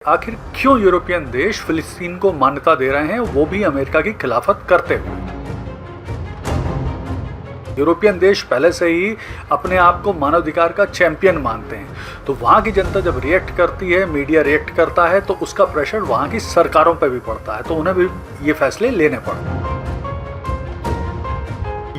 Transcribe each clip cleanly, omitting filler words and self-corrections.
आखिर क्यों यूरोपियन देश फिलिस्तीन को मान्यता दे रहे हैं, वो भी अमेरिका की खिलाफत करते हुए। यूरोपियन देश पहले से ही अपने आप को मानवाधिकार का चैंपियन मानते हैं, तो वहाँ की जनता जब रिएक्ट करती है, मीडिया रिएक्ट करता है, तो उसका प्रेशर वहाँ की सरकारों पर भी पड़ता है, तो उन्हें भी ये फैसले लेने पड़ते हैं।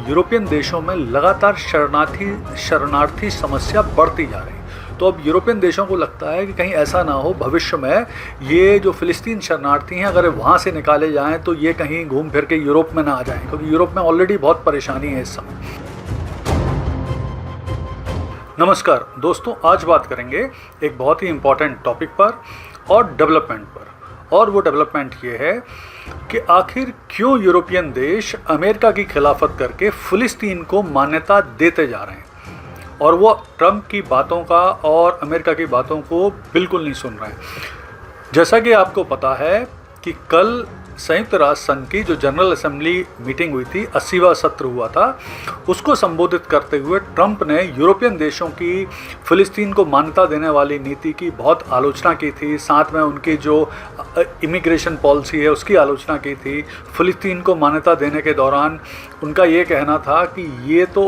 यूरोपियन देशों में लगातार शरणार्थी समस्या बढ़ती जा रही है। तो अब यूरोपियन देशों को लगता है कि कहीं ऐसा ना हो भविष्य में ये जो फिलिस्तीन शरणार्थी हैं, अगर वहाँ से निकाले जाएं तो ये कहीं घूम फिर के यूरोप में ना आ जाएं, क्योंकि यूरोप में ऑलरेडी बहुत परेशानी है इस समय। नमस्कार दोस्तों, आज बात करेंगे एक बहुत ही इम्पॉर्टेंट टॉपिक पर और डेवलपमेंट पर। और वो डेवलपमेंट ये है कि आखिर क्यों यूरोपियन देश अमेरिका की खिलाफत करके फिलिस्तीन को मान्यता देते जा रहे हैं, और वो ट्रंप की बातों का और अमेरिका की बातों को बिल्कुल नहीं सुन रहे हैं। जैसा कि आपको पता है कि कल संयुक्त राष्ट्र संघ की जो जनरल असेंबली मीटिंग हुई थी, 80वां सत्र हुआ था, उसको संबोधित करते हुए ट्रंप ने यूरोपियन देशों की फिलिस्तीन को मान्यता देने वाली नीति की बहुत आलोचना की थी। साथ में उनकी जो इमिग्रेशन पॉलिसी है उसकी आलोचना की थी। फिलिस्तीन को मान्यता देने के दौरान उनका ये कहना था कि ये तो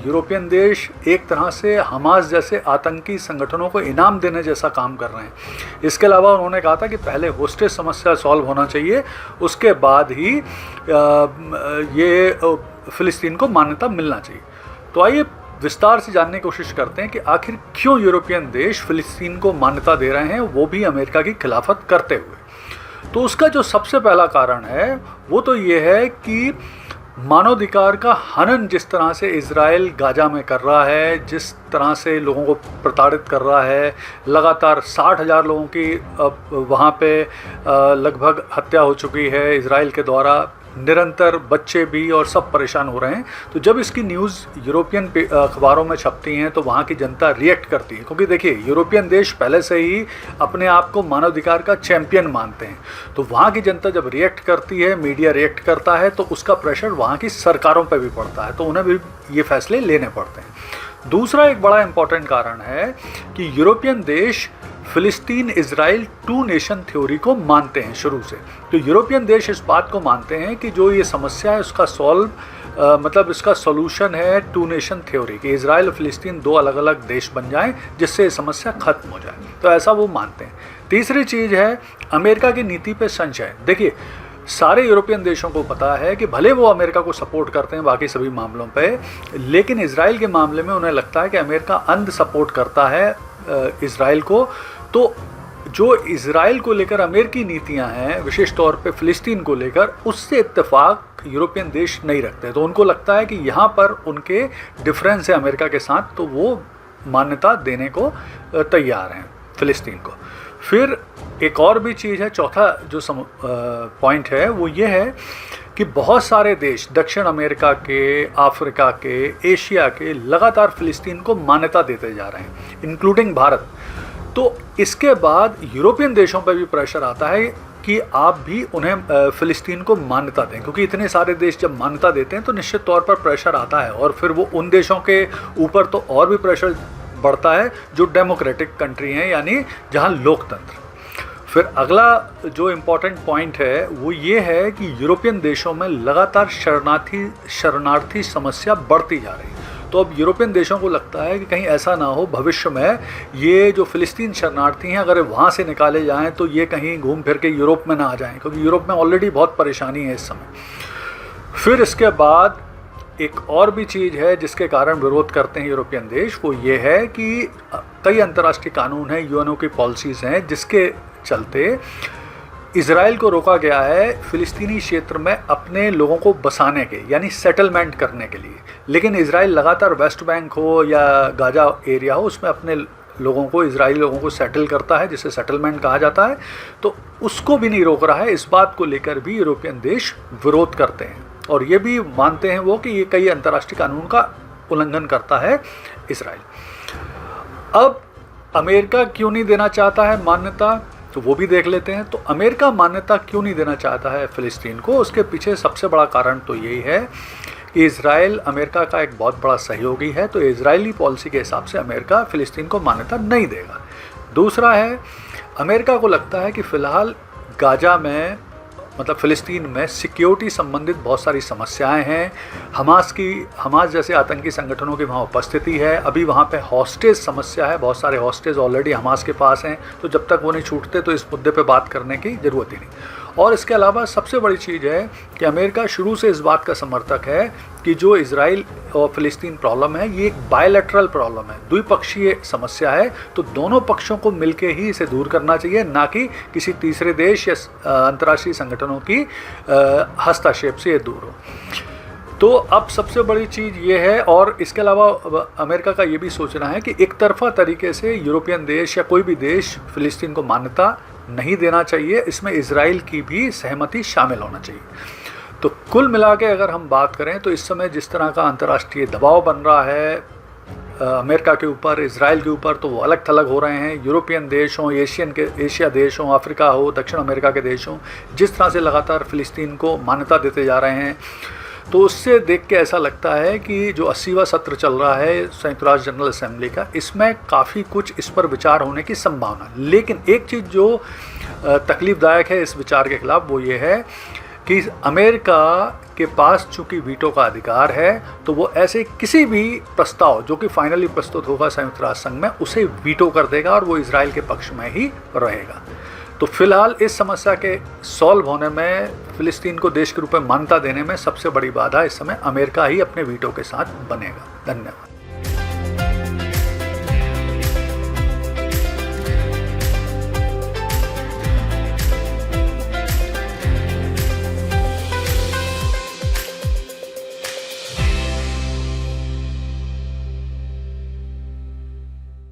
यूरोपियन देश एक तरह से हमास जैसे आतंकी संगठनों को इनाम देने जैसा काम कर रहे हैं। इसके अलावा उन्होंने कहा था कि पहले होस्टेज समस्या सॉल्व होना चाहिए, उसके बाद ही ये फिलिस्तीन को मान्यता मिलना चाहिए। तो आइए विस्तार से जानने की कोशिश करते हैं कि आखिर क्यों यूरोपियन देश फिलिस्तीन को मान्यता दे रहे हैं, वो भी अमेरिका की खिलाफत करते हुए। तो उसका जो सबसे पहला कारण है वो तो ये है कि मानवाधिकार का हनन जिस तरह से इजराइल गाजा में कर रहा है, जिस तरह से लोगों को प्रताड़ित कर रहा है, लगातार 60,000 लोगों की वहाँ पे लगभग हत्या हो चुकी है इजराइल के द्वारा, निरंतर बच्चे भी और सब परेशान हो रहे हैं। तो जब इसकी न्यूज़ यूरोपियन अखबारों में छपती हैं तो वहाँ की जनता रिएक्ट करती है, क्योंकि देखिए यूरोपियन देश पहले से ही अपने आप को मानवाधिकार का चैंपियन मानते हैं। तो वहाँ की जनता जब रिएक्ट करती है, मीडिया रिएक्ट करता है, तो उसका प्रेशर वहाँ की सरकारों पर भी पड़ता है, तो उन्हें भी ये फैसले लेने पड़ते हैं। दूसरा एक बड़ा इम्पॉर्टेंट कारण है कि यूरोपियन देश फिलिस्तीन इजराइल टू नेशन थ्योरी को मानते हैं शुरू से। तो यूरोपियन देश इस बात को मानते हैं कि जो ये समस्या है उसका मतलब इसका सॉल्यूशन है टू नेशन थ्योरी, कि इजराइल और फिलिस्तीन दो अलग अलग देश बन जाएं जिससे ये समस्या खत्म हो जाए। तो ऐसा वो मानते हैं। तीसरी चीज़ है अमेरिका की नीति पे संशय। देखिए सारे यूरोपियन देशों को पता है कि भले वो अमेरिका को सपोर्ट करते हैं बाकी सभी मामलों पे, लेकिन इजराइल के मामले में उन्हें लगता है कि अमेरिका अंध सपोर्ट करता है इजराइल को। तो जो इजराइल को लेकर अमेरिकी नीतियां हैं, विशेष तौर पे फिलिस्तीन को लेकर, उससे इत्तेफाक यूरोपियन देश नहीं रखते। तो उनको लगता है कि यहाँ पर उनके डिफरेंस है अमेरिका के साथ, तो वो मान्यता देने को तैयार हैं फिलिस्तीन को। फिर एक और भी चीज़ है, चौथा जो पॉइंट है वो ये है कि बहुत सारे देश दक्षिण अमेरिका के, अफ्रीका के, एशिया के लगातार फिलिस्तीन को मान्यता देते जा रहे हैं, इंक्लूडिंग भारत। तो इसके बाद यूरोपियन देशों पर भी प्रेशर आता है कि आप भी उन्हें फिलिस्तीन को मान्यता दें, क्योंकि इतने सारे देश जब मान्यता देते हैं तो निश्चित तौर पर प्रेशर आता है, और फिर वो उन देशों के ऊपर तो और भी प्रेशर बढ़ता है जो डेमोक्रेटिक कंट्री हैं, यानी जहां लोकतंत्र। फिर अगला जो इम्पोर्टेंट पॉइंट है वो ये है कि यूरोपियन देशों में लगातार शरणार्थी समस्या बढ़ती जा रही है। तो अब यूरोपियन देशों को लगता है कि कहीं ऐसा ना हो भविष्य में ये जो फिलिस्तीन शरणार्थी हैं, अगर वहाँ से निकाले जाएं तो ये कहीं घूम फिर के यूरोप में ना आ जाएं, क्योंकि यूरोप में ऑलरेडी बहुत परेशानी है इस समय। फिर इसके बाद एक और भी चीज़ है जिसके कारण विरोध करते हैं यूरोपियन देश, वो ये है कि कई अंतर्राष्ट्रीय कानून हैं, यूएनओ की पॉलिसीज़ हैं, जिसके चलते इजराइल को रोका गया है फिलिस्तीनी क्षेत्र में अपने लोगों को बसाने के, यानी सेटलमेंट करने के लिए। लेकिन इजराइल लगातार वेस्ट बैंक हो या गाजा एरिया हो, उसमें अपने लोगों को, इजरायली लोगों को सेटल करता है, जिसे सेटलमेंट कहा जाता है। तो उसको भी नहीं रोक रहा है। इस बात को लेकर भी यूरोपियन देश विरोध करते हैं, और ये भी मानते हैं वो कि ये कई अंतर्राष्ट्रीय कानून का उल्लंघन करता है इजराइल। अब अमेरिका क्यों नहीं देना चाहता है मान्यता, तो वो भी देख लेते हैं। तो अमेरिका मान्यता क्यों नहीं देना चाहता है फिलिस्तीन को, उसके पीछे सबसे बड़ा कारण तो यही है कि इजराइल अमेरिका का एक बहुत बड़ा सहयोगी है। तो इजरायली पॉलिसी के हिसाब से अमेरिका फिलिस्तीन को मान्यता नहीं देगा। दूसरा है अमेरिका को लगता है कि फ़िलहाल गाज़ा में मतलब फ़िलिस्तीन में सिक्योरिटी संबंधित बहुत सारी समस्याएं हैं। हमास जैसे आतंकी संगठनों की वहाँ उपस्थिति है। अभी वहाँ पे हॉस्टेज समस्या है, बहुत सारे हॉस्टेज ऑलरेडी हमास के पास हैं, तो जब तक वो नहीं छूटते तो इस मुद्दे पे बात करने की ज़रूरत ही नहीं। और इसके अलावा सबसे बड़ी चीज़ है कि अमेरिका शुरू से इस बात का समर्थक है कि जो इजराइल और फ़िलिस्तीन प्रॉब्लम है ये एक बायलैटरल प्रॉब्लम है, द्विपक्षीय समस्या है, तो दोनों पक्षों को मिलकर ही इसे दूर करना चाहिए, ना कि किसी तीसरे देश या अंतर्राष्ट्रीय संगठनों की हस्तक्षेप से ये दूर हो। तो अब सबसे बड़ी चीज़ ये है, और इसके अलावा अमेरिका का ये भी सोचना है कि एक तरफा तरीके से यूरोपियन देश या कोई भी देश फ़िलिस्तीन को मान्यता नहीं देना चाहिए, इसमें इजराइल की भी सहमति शामिल होना चाहिए। तो कुल मिला के अगर हम बात करें तो इस समय जिस तरह का अंतर्राष्ट्रीय दबाव बन रहा है अमेरिका के ऊपर, इजराइल के ऊपर, तो वो अलग थलग हो रहे हैं। यूरोपियन देश हों, एशिया देश हों, अफ्रीका हो, दक्षिण अमेरिका के देश हों, जिस तरह से लगातार फ़िलिस्तीन को मान्यता देते जा रहे हैं, तो उससे देख के ऐसा लगता है कि जो 80वां सत्र चल रहा है संयुक्त राष्ट्र जनरल असेंबली का, इसमें काफ़ी कुछ इस पर विचार होने की संभावना। लेकिन एक चीज़ जो तकलीफ़दायक है इस विचार के खिलाफ वो ये है कि अमेरिका के पास चूँकि वीटो का अधिकार है, तो वो ऐसे किसी भी प्रस्ताव जो कि फाइनली प्रस्तुत होगा संयुक्त राष्ट्र संघ में उसे वीटो कर देगा और वो इजराइल के पक्ष में ही रहेगा। तो फिलहाल इस समस्या के सॉल्व होने में, फ़िलिस्तीन को देश के रूप में मान्यता देने में सबसे बड़ी बाधा इस समय अमेरिका ही अपने वीटो के साथ बनेगा। धन्यवाद।